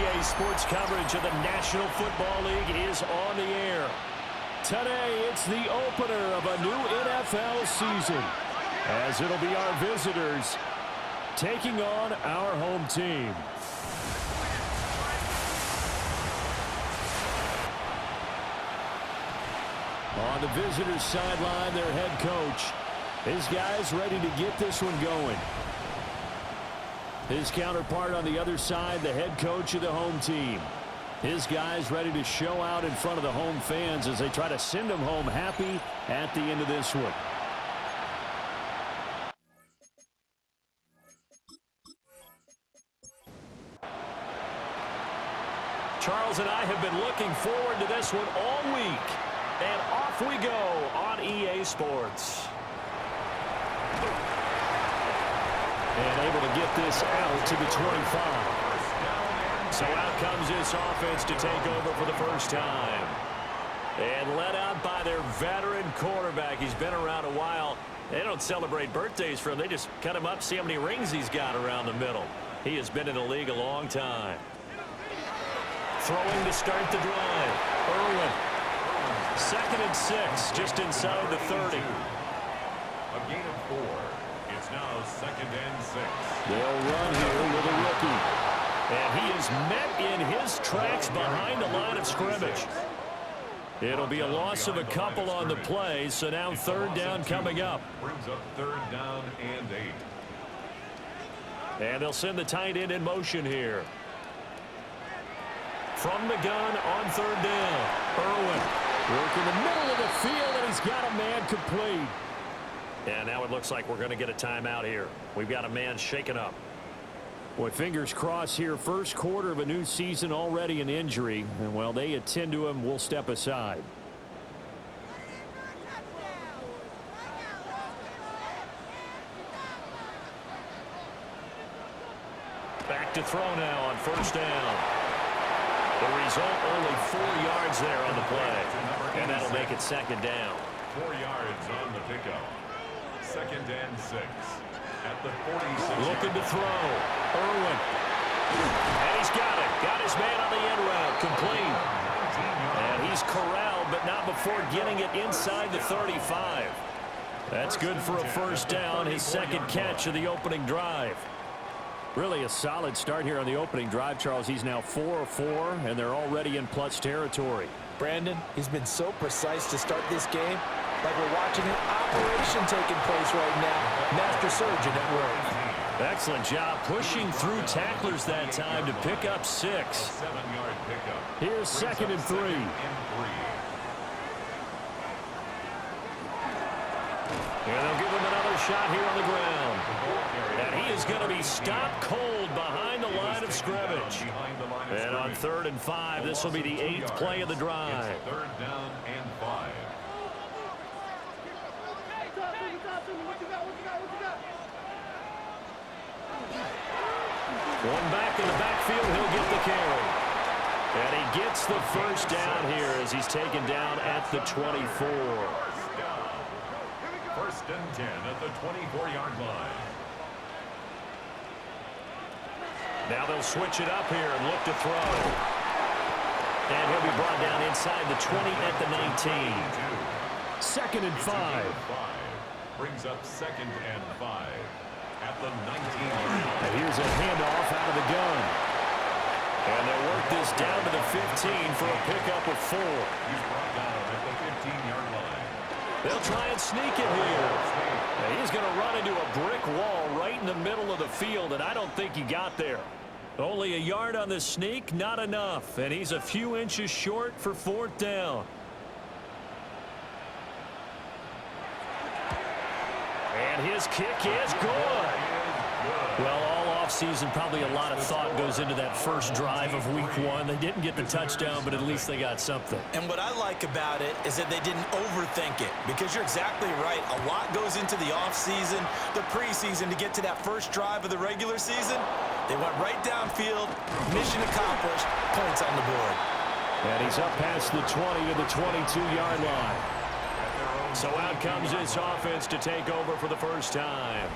EA Sports coverage of the National Football League is on the air. Today, it's the opener of a new NFL season, as it'll be our visitors taking on our home team. On the visitors' sideline, their head coach. His guys ready to get this one going. His counterpart on the other side, the head coach of the home team. His guys ready to show out in front of the home fans as they try to send them home happy at the end of this one. Charles and I have been looking forward to this one all week. And off we go on EA Sports. And able to get this out to the 25. So out comes this offense to take over for the first time. And led out by their veteran quarterback. He's been around a while. They don't celebrate birthdays for him. They just cut him up, see how many rings he's got around the middle. He has been in the league a long time. Throwing to start the drive. Irwin. 2nd and 6, just inside the 30. A gain of 4. It's now 2nd and 6. They'll run here with a rookie. And he is met in his tracks behind the line of scrimmage. It'll be a loss of a couple on the play, so now 3rd down coming up. Brings up 3rd down and 8. And they'll send the tight end in motion here. From the gun on 3rd down. Irwin. Work in the middle of the field, and he's got a man complete. And now it looks like we're going to get a timeout here. We've got a man shaken up. Boy, fingers crossed here. First quarter of a new season, already an injury. And while they attend to him, we'll step aside. Back to throw now on 1st down. The result, only 4 yards there on the play. And that'll make it 2nd down. 4 yards on the pickup. 2nd and 6. At the 46. Looking to throw. Irwin. And he's got it. Got his man on the end route. Complete. And he's corralled, but not before getting it inside the 35. That's good for a 1st down. His 2nd catch of the opening drive. Really a solid start here on the opening drive, Charles. He's now 4 of 4, and they're already in plus territory. Brandon, he's been so precise to start this game, like we're watching an operation taking place right now. Master surgeon at work. Excellent job pushing through tacklers that time to pick up 6. 7-yard pickup. Here's 2nd and 3. And they'll give him another shot here on the ground. And he is going to be stopped cold behind the line of scrimmage. And on 3rd and 5, this will be the 8th play of the drive. 3rd down and 5. One back in the backfield, he'll get the carry. And he gets the 1st down here as he's taken down at the 24. 1st and 10 at the 24-yard line. Now they'll switch it up here and look to throw. And he'll be brought down inside the 20 at the 19. 2nd and 5. Brings up 2nd and 5 at the 19. And here's a handoff out of the gun. And they'll work this down to the 15 for a pickup of 4. He's brought down at the 15-yard line. They'll try and sneak it here. And he's going to run into a brick wall right in the middle of the field, and I don't think he got there. Only a yard on the sneak, not enough. And he's a few inches short for 4th down. And his kick is good. Well, all offseason, probably a lot of thought goes into that first drive of week 1. They didn't get the touchdown, but at least they got something. And what I like about it is that they didn't overthink it, because you're exactly right. A lot goes into the offseason, the preseason, to get to that first drive of the regular season. They went right downfield, mission accomplished, points on the board. And he's up past the 20 to the 22-yard line. So out comes this offense to take over for the first time.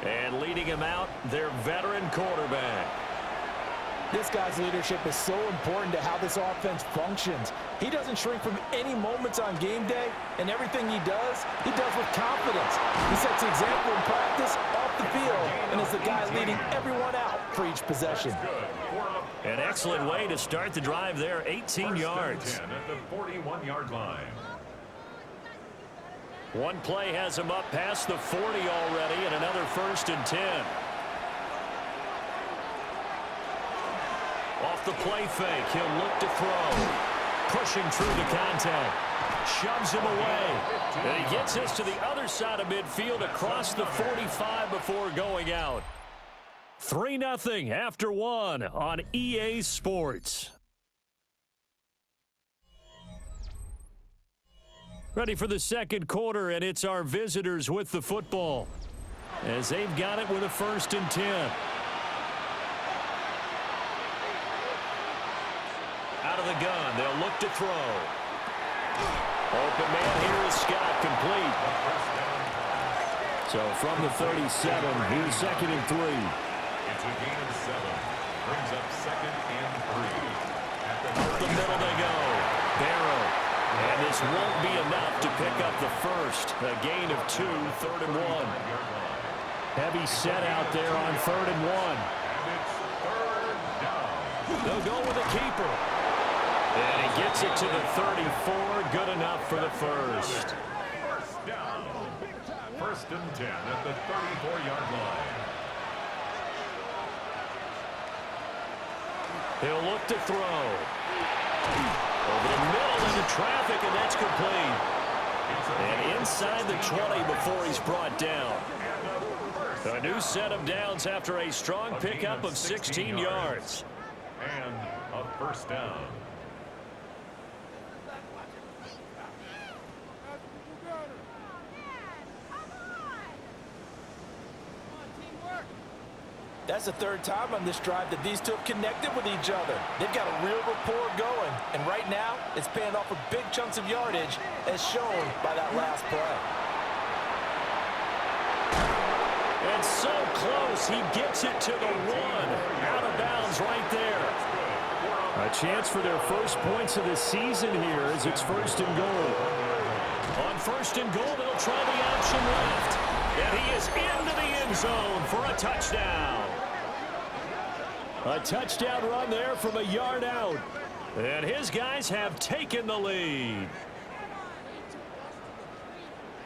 And leading him out, their veteran quarterback. This guy's leadership is so important to how this offense functions. He doesn't shrink from any moments on game day, and everything he does with confidence. He sets the example in practice, off the field, and is the guy leading everyone out for each possession. An excellent way to start the drive there, 18 yards. 10 at the 41-yard line. One play has him up past the 40 already, and another 1st and 10. Off the play fake, he'll look to throw. Pushing through the contact. Shoves him away. And he gets us to the other side of midfield across the 45 before going out. 3-0 after 1 on EA Sports. Ready for the second quarter, and it's our visitors with the football as they've got it with a 1st and 10. Out of the gun, they'll look to throw. Open man here is Scott, complete. So from the 37, here's 2nd and 3. It's a gain of 7. Brings up 2nd and 3. Up the middle they go. Barrow. And this won't be enough to pick up the first. A gain of 2, 3rd and 1. Heavy set out there on 3rd and 1. And it's 3rd down. They'll go with a keeper. And he gets it to the 34. Good enough for the first. First down. 1st and 10 at the 34-yard line. He'll look to throw. Over the middle into traffic, and that's complete. And inside the 20 before he's brought down. A new set of downs after a strong pickup of 16 yards. And a 1st down. That's the 3rd time on this drive that these two have connected with each other. They've got a real rapport going, and right now it's paying off with big chunks of yardage as shown by that last play. And so close, he gets it to the 1. Out of bounds right there. A chance for their first points of the season here as it's 1st and goal. On 1st and goal, they'll try the option left. And he is into the end zone for a touchdown. A touchdown run there from a yard out. And his guys have taken the lead.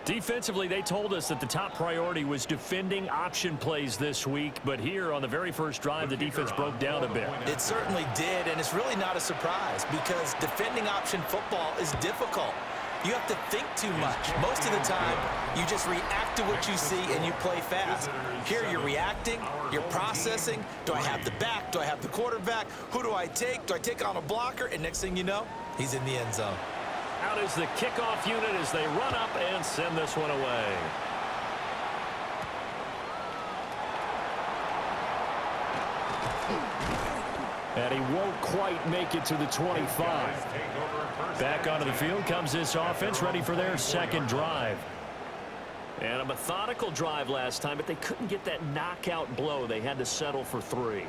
Defensively, they told us that the top priority was defending option plays this week. But here on the very first drive, the defense broke down a bit. It certainly did, and it's really not a surprise because defending option football is difficult. You have to think too much. Most of the time, you just react to what you see and you play fast. Here you're reacting, you're processing. Do I have the back? Do I have the quarterback? Who do I take? Do I take on a blocker? And next thing you know, he's in the end zone. Out is the kickoff unit as they run up and send this one away. And he won't quite make it to the 25. Back onto the field comes this offense, ready for their second drive. And a methodical drive last time, but they couldn't get that knockout blow. They had to settle for 3.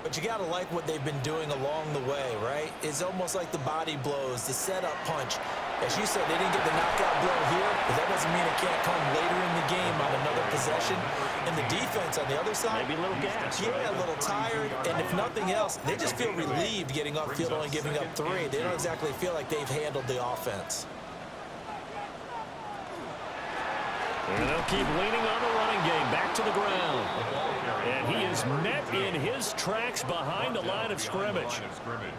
But you got to like what they've been doing along the way, right? It's almost like the body blows, the setup punch. As you said, they didn't get the knockout blow here, but that doesn't mean it can't come later in the game on another possession. And the defense on the other side, maybe a little gas. Yeah, a little tired. And if nothing else, they just feel relieved getting upfield, only giving up 3. They don't exactly feel like they've handled the offense. And they'll keep leaning on the running game, back to the ground. And he is met in his tracks behind the line of scrimmage.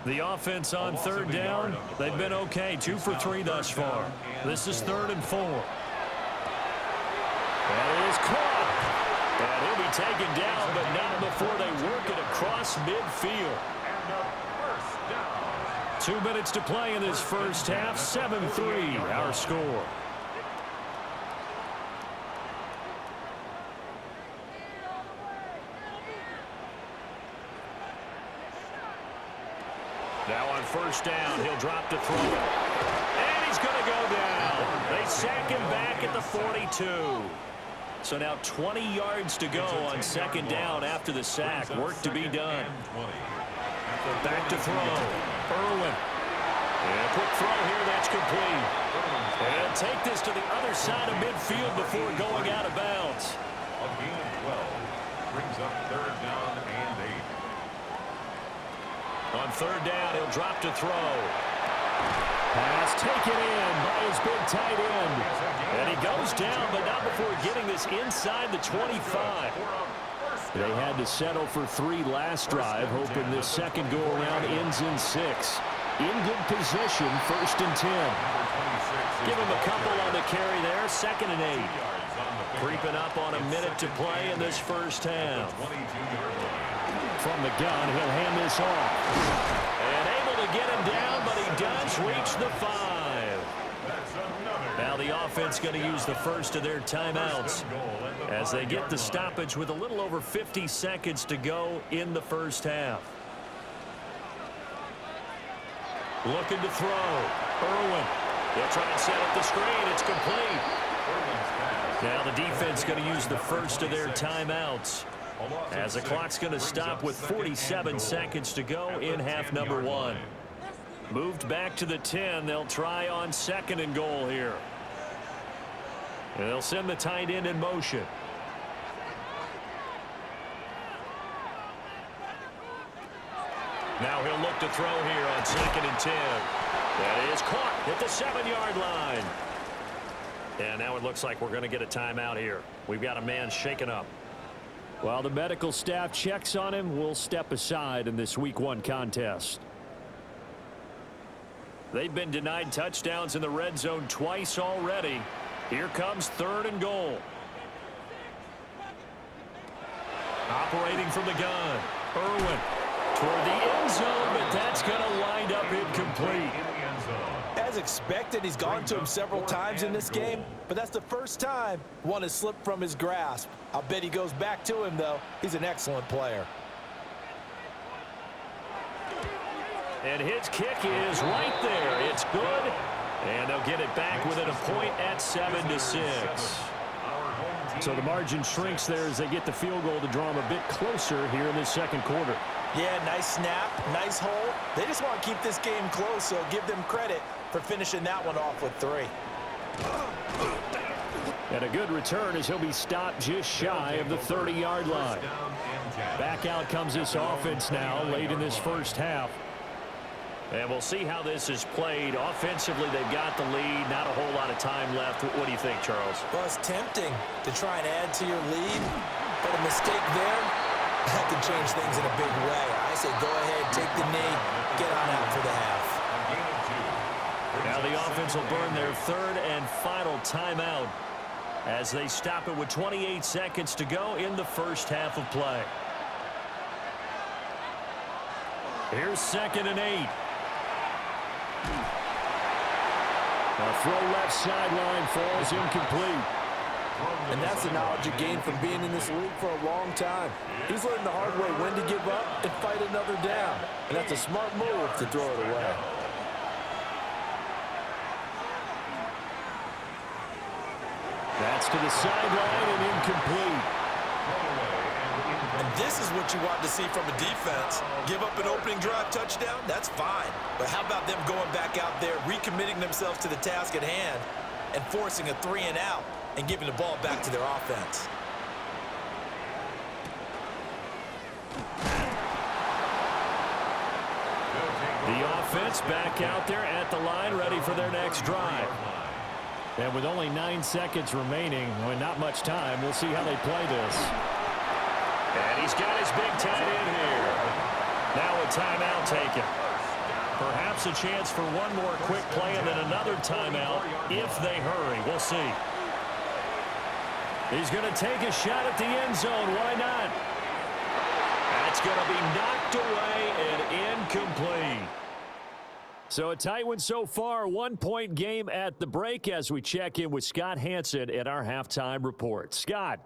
The offense on 3rd down, they've been okay, 2 for 3 thus far. This is 3rd and 4. That is caught. And he'll be taken down, but not before they work it across midfield. 2 minutes to play in this first half, 7-3 our score. Now on 1st down, he'll drop to throw. And he's going to go down. They sack him back at the 42. So now 20 yards to go on 2nd down after the sack. Work to be done. Back to throw. Irwin. And a quick throw here. That's complete. And take this to the other side of midfield before going out of bounds. A gain of 12 brings up third down and 8. On third down, he'll drop to throw. Pass taken in by his big tight end. And he goes down, but not before getting this inside the 25. They had to settle for 3 last drive, hoping this second go-around ends in 6. In good position, 1st and 10. Give him a couple on the carry there, 2nd and 8. Creeping up on a minute to play in this first half. From the gun, he'll hand this off. And able to get him down, but he does reach the 5. Now the offense going to use the first of their timeouts as they get the stoppage with a little over 50 seconds to go in the first half. Looking to throw. Irwin. They'll try and set up the screen. It's complete. Now the defense going to use the first of their timeouts as the clock's going to stop with 47 seconds to go in half number 1. Moved back to the 10. They'll try on 2nd and goal here. And they'll send the tight end in motion. Now he'll look to throw here on 2nd and 10. That is caught at the 7-yard line. And now it looks like we're going to get a timeout here. We've got a man shaken up. While the medical staff checks on him, we'll step aside in this Week 1 contest. They've been denied touchdowns in the red zone twice already. Here comes 3rd and goal. Operating from the gun. Irwin toward the end zone, but that's going to wind up incomplete. As expected, he's gone to him several times in this game, but that's the first time one has slipped from his grasp. I'll bet he goes back to him, though. He's an excellent player. And his kick is right there. It's good. And they'll get it back within a point at 7-6. So the margin shrinks there as they get the field goal to draw them a bit closer here in this second quarter. Yeah, nice snap, nice hole. They just want to keep this game close, so give them credit for finishing that one off with 3. And a good return as he'll be stopped just shy of the 30-yard line. Back out comes this offense now late in this first half. And we'll see how this is played. Offensively, they've got the lead. Not a whole lot of time left. What do you think, Charles? Well, it's tempting to try and add to your lead, but a mistake there, that can change things in a big way. I say go ahead, take the knee, get on out for the half. Now the offense will burn their 3rd and final timeout as they stop it with 28 seconds to go in the first half of play. Here's 2nd and 8. A throw left sideline falls incomplete. And that's the knowledge you gain from being in this league for a long time. He's learned the hard way when to give up and fight another down. And that's a smart move to throw it away. That's to the sideline and incomplete. And this is what you want to see from a defense. Give up an opening drive touchdown, that's fine. But how about them going back out there, recommitting themselves to the task at hand, and forcing a 3-and-out and giving the ball back to their offense? The offense back out there at the line, ready for their next drive. And with only 9 seconds remaining, well, not much time, we'll see how they play this. And he's got his big tight end here. Now a timeout taken. Perhaps a chance for one more quick play and then another timeout if they hurry. We'll see. He's going to take a shot at the end zone. Why not? That's going to be knocked away and incomplete. So a tight one so far, 1-point game at the break as we check in with Scott Hansen at our halftime report. Scott.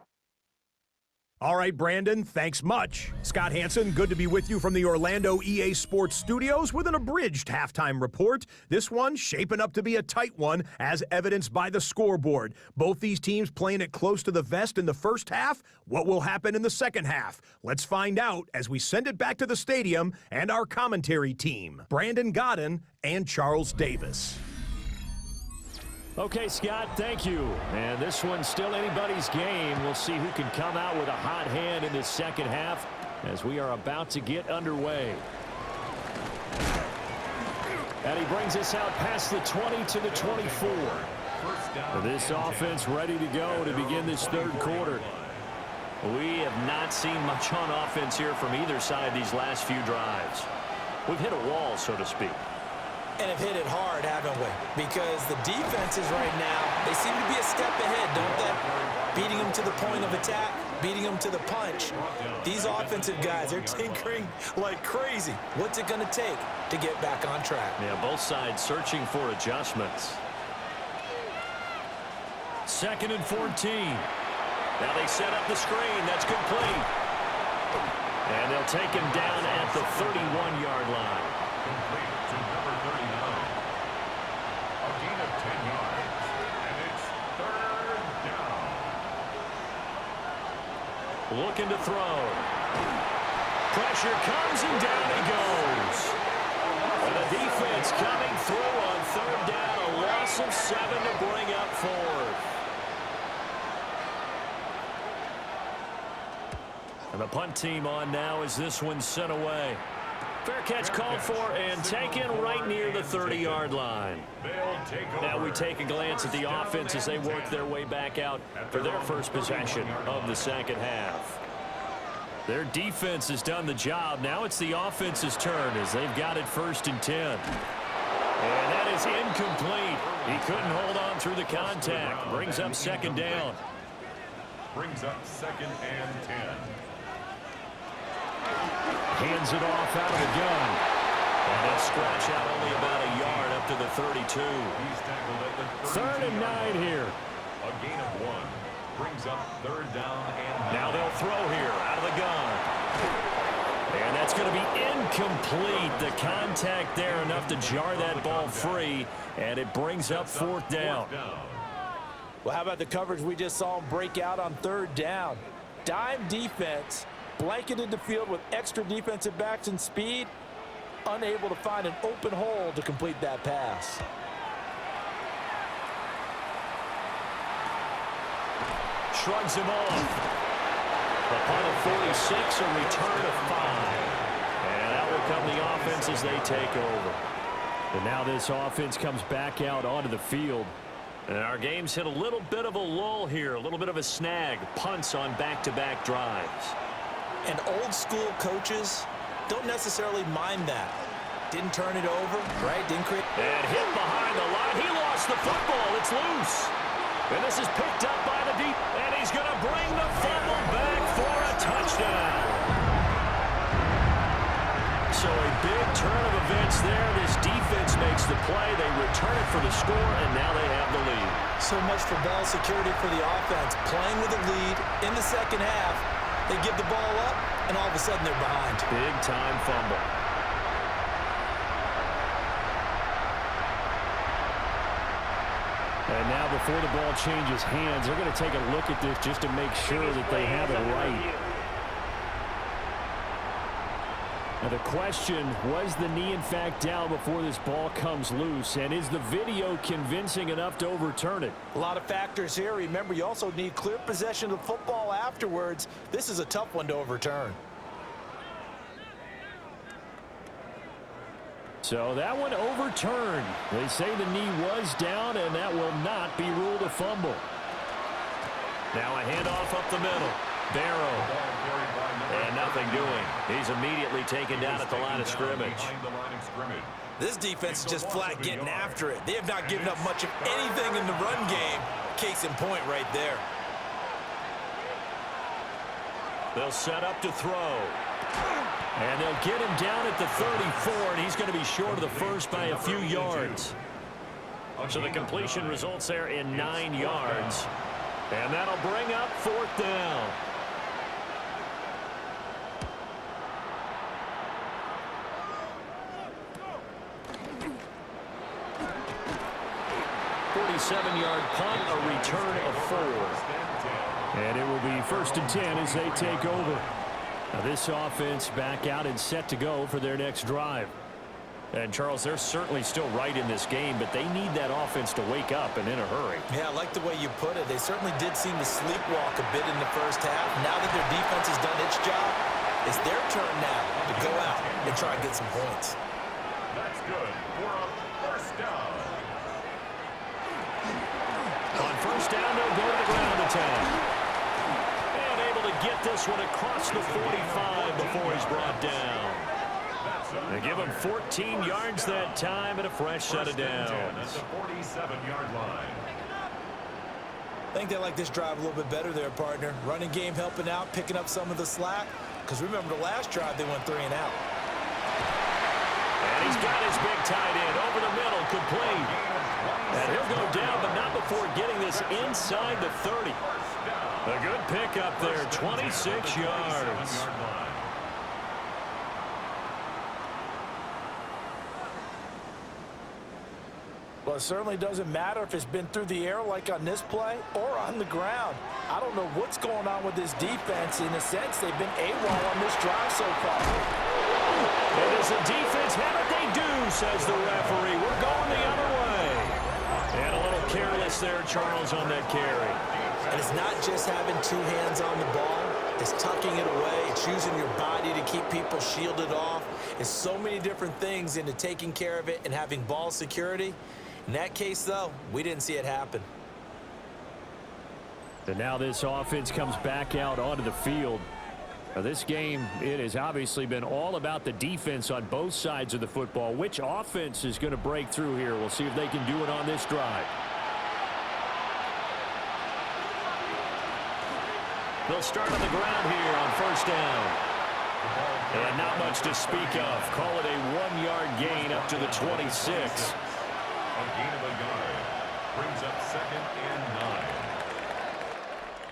All right, Brandon, thanks much. Scott Hansen, good to be with you from the Orlando EA Sports Studios with an abridged halftime report. This one shaping up to be a tight one, as evidenced by the scoreboard. Both these teams playing it close to the vest in the first half. What will happen in the second half? Let's find out as we send it back to the stadium and our commentary team, Brandon Godden and Charles Davis. Okay, Scott, thank you. And this one's still anybody's game. We'll see who can come out with a hot hand in this second half as we are about to get underway. And he brings us out past the 20 to the 24. This offense ready to go to begin this third quarter. We have not seen much on offense here from either side these last few drives. We've hit a wall, so to speak. And have hit it hard, haven't we? Because the defenses right now, they seem to be a step ahead, don't they? Beating them to the point of attack, beating them to the punch. These offensive guys, they're tinkering like crazy. What's it going to take to get back on track? Yeah, both sides searching for adjustments. 2nd and 14. Now they set up the screen. That's complete. And they'll take him down at the 31-yard line. Complete to number 39. A gain of 10 yards. And it's 3rd down. Looking to throw. Pressure comes and down he goes. And the defense coming through on 3rd down. A loss of 7 to bring up 4th. And the punt team on now as this one's sent away. Fair catch called for and taken right near the 30-yard line. Now we take a glance at the offense as they work their way back out for their first possession of the second half. Their defense has done the job. Now it's the offense's turn as they've got it 1st and 10. And that is incomplete. He couldn't hold on through the contact. Brings up 2nd down. Brings up 2nd and 10. Hands it off out of the gun. And they'll scratch out only about a yard up to the 32. He's tackled at the 3rd and 9 here. A gain of 1. Brings up 3rd down and 9. Now they'll throw here out of the gun. And that's going to be incomplete. The contact there enough to jar that ball free. And it brings up 4th down. Well, how about the coverage we just saw him break out on 3rd down? Dime defense. Blanketed the field with extra defensive backs and speed, unable to find an open hole to complete that pass. Shrugs him off. The punt of 46, a return of 5. And that will come the offense as they take over. And now this offense comes back out onto the field. And our game's hit a little bit of a lull here, a little bit of a snag. Punts on back-to-back drives. And old-school coaches don't necessarily mind that. Didn't turn it over, right? Didn't create. And hit behind the line. He lost the football. It's loose. And this is picked up by the deep. And he's going to bring the fumble back for a touchdown. So a big turn of events there. This defense makes the play. They return it for the score, and now they have the lead. So much for ball security for the offense. Playing with a lead in the second half. They give the ball up, and all of a sudden they're behind. Big-time fumble. And now before the ball changes hands, they're going to take a look at this just to make sure that they have it right. Now the question, was the knee in fact down before this ball comes loose? And is the video convincing enough to overturn it? A lot of factors here. Remember, you also need clear possession of the football afterwards. This is a tough one to overturn. So that one overturned. They say the knee was down, and that will not be ruled a fumble. Now a handoff up the middle. Barrow. And nothing doing. He's immediately taken down at the line of scrimmage. This defense is just flat getting after it. They have not given up much of anything in the run game. Case in point right there. They'll set up to throw. And they'll get him down at the 34, and he's going to be short of the first by a few yards. So the completion results there in 9 yards. And that'll bring up 4th down. 27-yard punt, a return of 4. And it will be 1st and 10 as they take over. Now this offense back out and set to go for their next drive. And, Charles, they're certainly still right in this game, but they need that offense to wake up and in a hurry. Yeah, I like the way you put it. They certainly did seem to sleepwalk a bit in the first half. Now that their defense has done its job, it's their turn now to go out and try and get some points. That's good for a first down. On first down, they'll go to the ground attack. And able to get this one across the 45 before he's brought down. They give him 14 yards that time and a fresh set of downs. At the 47-yard line. I think they like this drive a little bit better there, partner. Running game helping out, picking up some of the slack. Because remember the last drive, they went 3 and out. And he's got his big tight end over the middle, complete. And he'll go down, but not before getting this inside the 30. A good pickup there, 26 yards. Well, it certainly doesn't matter if it's been through the air like on this play or on the ground. I don't know what's going on with this defense. In a sense, they've been AWOL on this drive so far. And as the defense have it, they do, says the referee. We're going the other way. And a little careless there, Charles, on that carry. And it's not just having 2 hands on the ball. It's tucking it away. It's using your body to keep people shielded off. It's so many different things into taking care of it and having ball security. In that case, though, we didn't see it happen. And now this offense comes back out onto the field. Now this game, it has obviously been all about the defense on both sides of the football. Which offense is going to break through here? We'll see if they can do it on this drive. They'll start on the ground here on first down. And not much to speak of. Call it a 1-yard gain up to the 26. A gain of a yard brings up 2nd and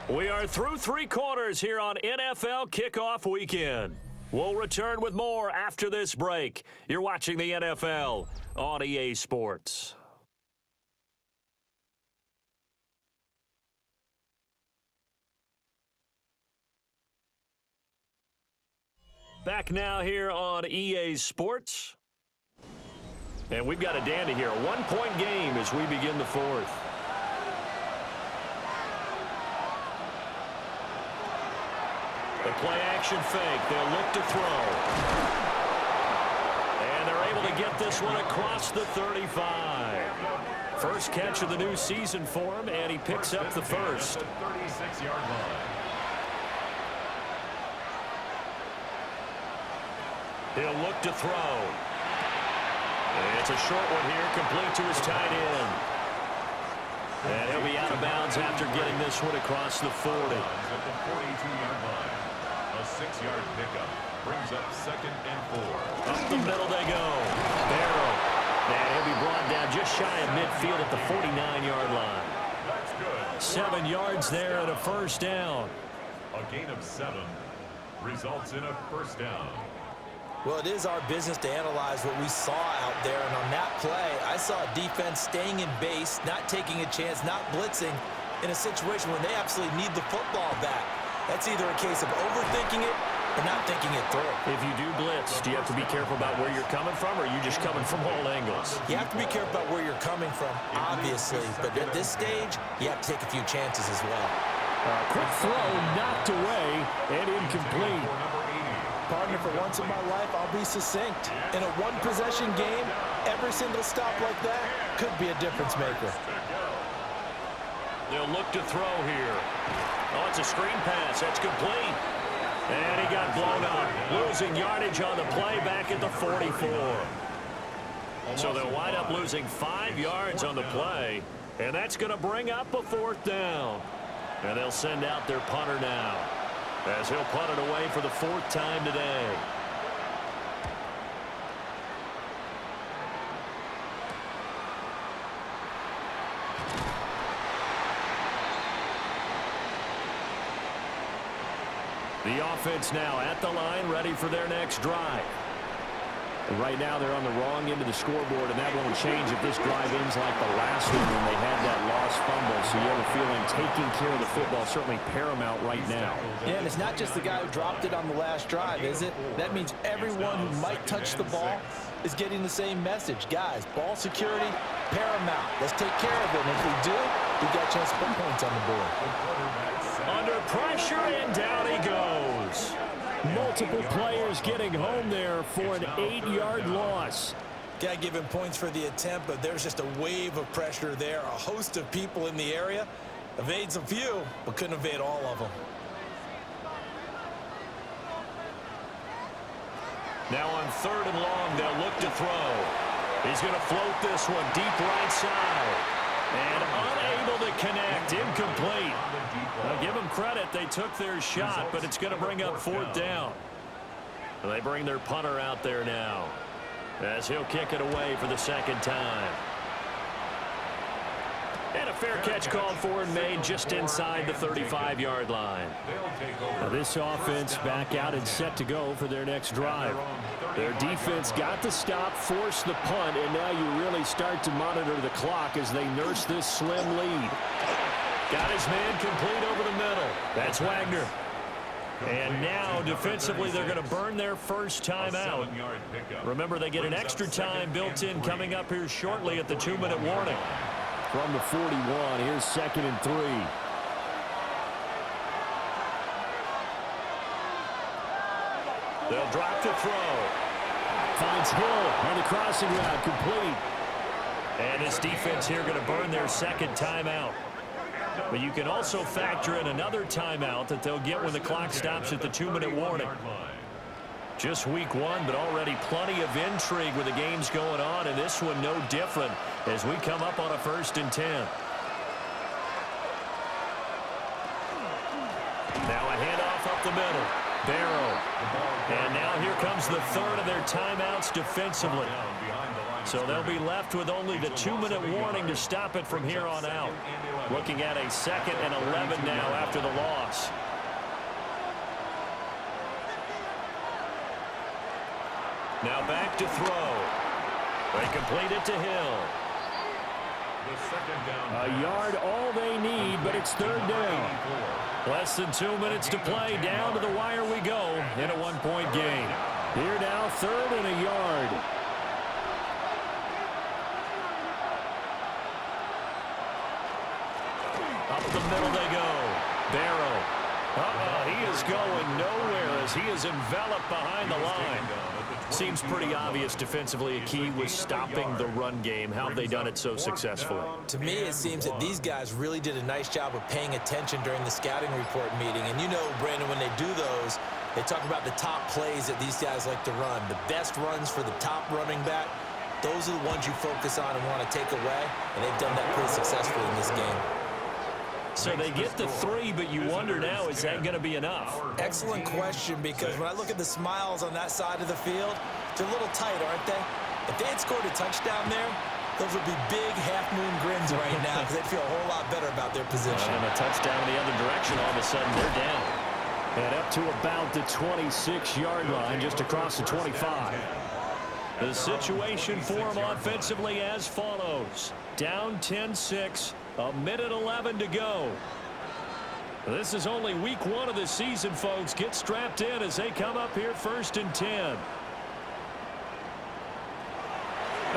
9. We are through 3 quarters here on NFL Kickoff Weekend. We'll return with more after this break. You're watching the NFL on EA Sports. Back now here on EA Sports. And we've got a dandy here. A 1-point game as we begin the 4th. The play action fake. They'll look to throw. And they're able to get this one across the 35. First catch of the new season for him, and he picks up the first. 36-yard line. He'll look to throw. It's a short one here, complete to his tight end. And he'll be out of bounds after getting this one across the 40. At the 42-yard line. A 6-yard pickup brings up 2nd and 4. Up the middle they go. Barrow. And he'll be brought down just shy of midfield at the 49-yard line. That's good. 7 yards there and a first down. A gain of 7 results in a first down. Well, it is our business to analyze what we saw out there. And on that play, I saw a defense staying in base, not taking a chance, not blitzing in a situation when they absolutely need the football back. That's either a case of overthinking it or not thinking it through. If you do blitz, do you have to be careful about where you're coming from, or are you just coming from all angles? You have to be careful about where you're coming from, obviously. But at this stage, you have to take a few chances as well. Quick throw, knocked away, and incomplete. Partner, for once in my life, I'll be succinct. In a 1-possession game, every single stop like that could be a difference maker. They'll look to throw here. Oh, it's a screen pass. That's complete. And he got blown up. Losing yardage on the play back at the 44. So they'll wind up losing 5 yards on the play. And that's going to bring up a 4th down. And they'll send out their punter now, as he'll punt it away for the 4th time today. The offense now at the line, ready for their next drive. And right now they're on the wrong end of the scoreboard, and that won't change if this drive ends like the last one when they had that lost fumble. So you have a feeling taking care of the football is certainly paramount right now. Yeah, and it's not just the guy who dropped it on the last drive, is it? That means everyone who might touch the ball is getting the same message. Guys, ball security, paramount. Let's take care of it. And if we do, we got a chance to put points on the board. Under pressure, and down he goes. Multiple players getting home there for an 8-yard loss. Got to give him points for the attempt, but there's just a wave of pressure there. A host of people in the area. Evades a few, but couldn't evade all of them. Now on 3rd and long, they'll look to throw. He's going to float this one deep right side. And unable to connect. Incomplete. Well, give them credit. They took their shot, but it's going to bring up 4th down. And they bring their punter out there now as he'll kick it away for the 2nd time. And a fair catch called for and made just inside the 35-yard line. Now this offense back out and set to go for their next drive. Their defense got the stop, forced the punt, and now you really start to monitor the clock as they nurse this slim lead. Got his man complete over the middle. That's Wagner. And now defensively they're going to burn their first time out. Remember, they get an extra time built in coming up here shortly at the 2-minute warning. From the 41, here's 2nd and 3. They'll drop to throw. Finds Hill on the crossing route, complete. And this defense here going to burn their 2nd timeout. But you can also factor in another timeout that they'll get when the clock stops at the 2-minute warning. Just week 1, but already plenty of intrigue with the games going on, and this one no different as we come up on a 1st and 10. Now a handoff up the middle. Barrow. And now here comes the 3rd of their timeouts defensively. So they'll be left with only the 2-minute warning to stop it from here on out. Looking at a 2nd and 11 now after the loss. Now back to throw. They complete it to Hill. A yard all they need, but it's 3rd down. Less than 2 minutes to play. Down to the wire we go in a 1-point game. Here now, 3rd and a yard. Up the middle they go. Barrow. He is going nowhere as he is enveloped behind the line. Seems pretty obvious defensively a key was stopping the run game. How have they done it so successfully? To me, it seems that these guys really did a nice job of paying attention during the scouting report meeting. And you know, Brandon, when they do those, they talk about the top plays that these guys like to run. The best runs for the top running back, those are the ones you focus on and want to take away. And they've done that pretty successfully in this game. So they get the 3, but you wonder now, is that going to be enough? Excellent question, because when I look at the smiles on that side of the field, they're a little tight, aren't they? If they had scored a touchdown there, those would be big half-moon grins right now because they'd feel a whole lot better about their position. And a touchdown in the other direction, all of a sudden they're down. And up to about the 26-yard line, just across the 25. The situation for them offensively as follows. Down 10-6. A minute 11 to go. This is only week 1 of the season, folks. Get strapped in as they come up here 1st and 10.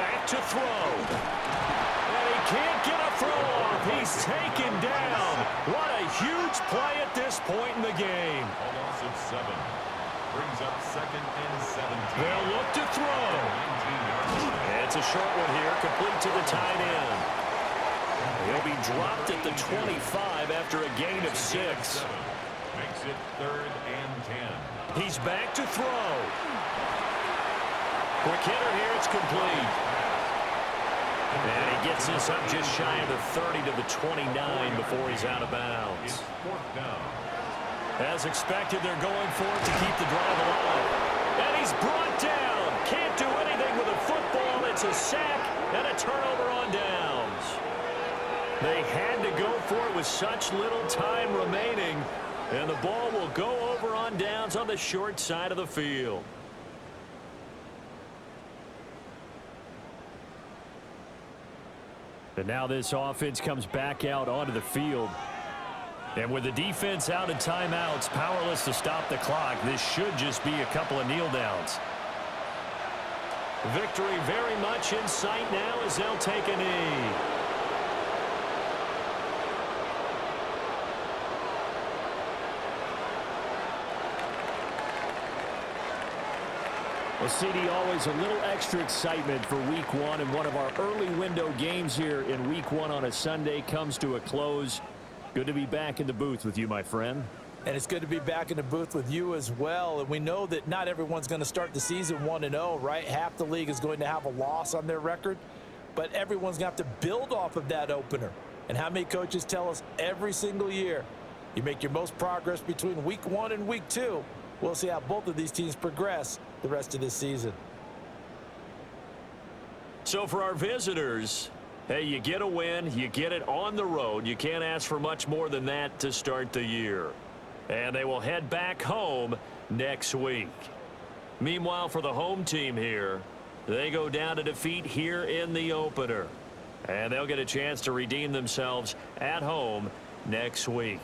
Back to throw. And he can't get a throw off. He's taken down. What a huge play at this point in the game. A loss of 7. Brings up 2nd and 17. They'll look to throw. And it's a short one here, complete to the tight end. He'll be dropped at the 25 after a gain of 6. Makes it 3rd and 10. He's back to throw. Quick hitter here, it's complete. And he gets this up just shy of the 30 to the 29 before he's out of bounds. It's 4th down. As expected, they're going for it to keep the drive alive. And he's brought down. Can't do anything with a football. It's a sack and a turnover on downs. They had to go for it with such little time remaining. And the ball will go over on downs on the short side of the field. And now this offense comes back out onto the field. And with the defense out of timeouts, powerless to stop the clock, this should just be a couple of kneel downs. Victory very much in sight now as they'll take a knee. Well, CD, always a little extra excitement for Week 1, and one of our early window games here in Week 1 on a Sunday comes to a close. Good to be back in the booth with you, my friend. And it's good to be back in the booth with you as well. And we know that not everyone's going to start the season 1-0, right? Half the league is going to have a loss on their record, but everyone's going to have to build off of that opener. And how many coaches tell us every single year, you make your most progress between Week 1 and Week 2. We'll see how both of these teams progress the rest of this season. So for our visitors, hey, you get a win, you get it on the road. You can't ask for much more than that to start the year. And they will head back home next week. Meanwhile, for the home team here, they go down to defeat here in the opener. And they'll get a chance to redeem themselves at home next week.